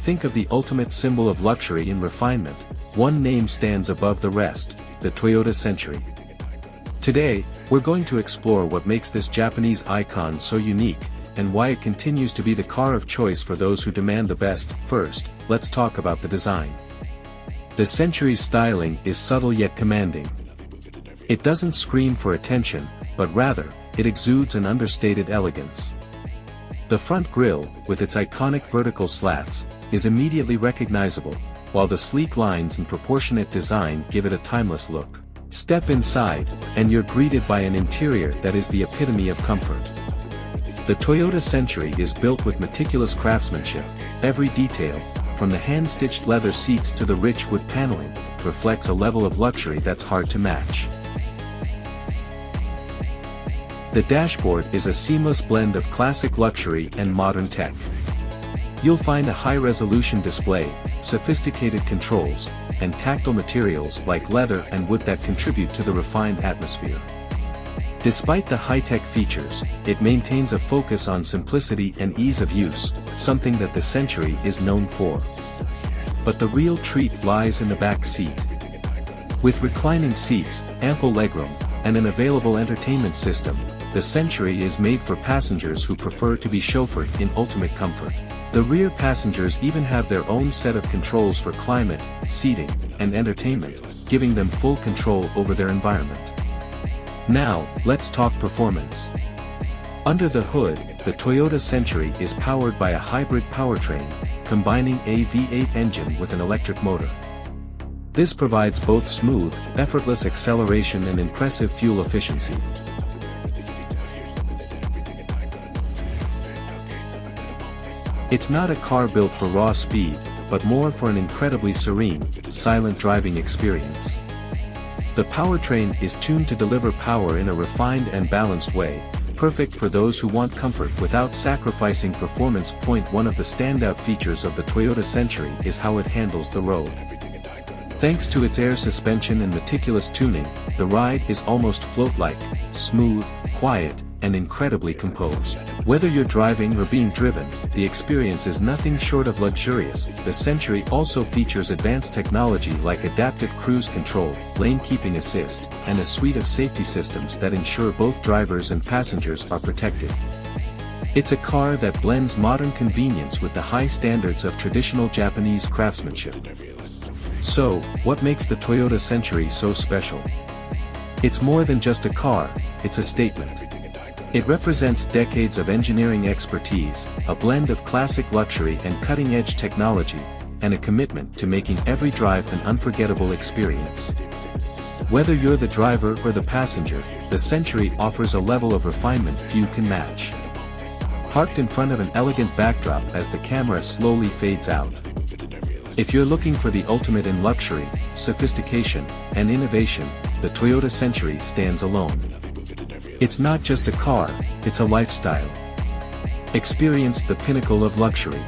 think of the ultimate symbol of luxury and refinement, one name stands above the rest, the Toyota Century. Today, we're going to explore what makes this Japanese icon so unique, and why it continues to be the car of choice for those who demand the best. First, let's talk about the design. The Century's styling is subtle yet commanding. It doesn't scream for attention, but rather, it exudes an understated elegance. The front grille, with its iconic vertical slats, is immediately recognizable, while the sleek lines and proportionate design give it a timeless look. Step inside, and you're greeted by an interior that is the epitome of comfort. The Toyota Century is built with meticulous craftsmanship. Every detail, from the hand-stitched leather seats to the rich wood paneling, reflects a level of luxury that's hard to match. The dashboard is a seamless blend of classic luxury and modern tech. You'll find a high-resolution display, sophisticated controls, and tactile materials like leather and wood that contribute to the refined atmosphere. Despite the high-tech features, it maintains a focus on simplicity and ease of use, something that the Century is known for. But the real treat lies in the back seat. With reclining seats, ample legroom, and an available entertainment system, the Century is made for passengers who prefer to be chauffeured in ultimate comfort. The rear passengers even have their own set of controls for climate, seating, and entertainment, giving them full control over their environment. Now, let's talk performance. Under the hood, the Toyota Century is powered by a hybrid powertrain, combining a V8 engine with an electric motor. This provides both smooth, effortless acceleration and impressive fuel efficiency. It's not a car built for raw speed, but more for an incredibly serene, silent driving experience. The powertrain is tuned to deliver power in a refined and balanced way, perfect for those who want comfort without sacrificing performance. One of the standout features of the Toyota Century is how it handles the road. Thanks to its air suspension and meticulous tuning, the ride is almost float-like, smooth, quiet, and incredibly composed. Whether you're driving or being driven, the experience is nothing short of luxurious. The Century also features advanced technology like adaptive cruise control, lane keeping assist, and a suite of safety systems that ensure both drivers and passengers are protected. It's a car that blends modern convenience with the high standards of traditional Japanese craftsmanship. So, what makes the Toyota Century so special? It's more than just a car, it's a statement. It represents decades of engineering expertise, a blend of classic luxury and cutting-edge technology, and a commitment to making every drive an unforgettable experience. Whether you're the driver or the passenger, the Century offers a level of refinement few can match. Parked in front of an elegant backdrop as the camera slowly fades out. If you're looking for the ultimate in luxury, sophistication, and innovation, the Toyota Century stands alone. It's not just a car, it's a lifestyle. Experience the pinnacle of luxury.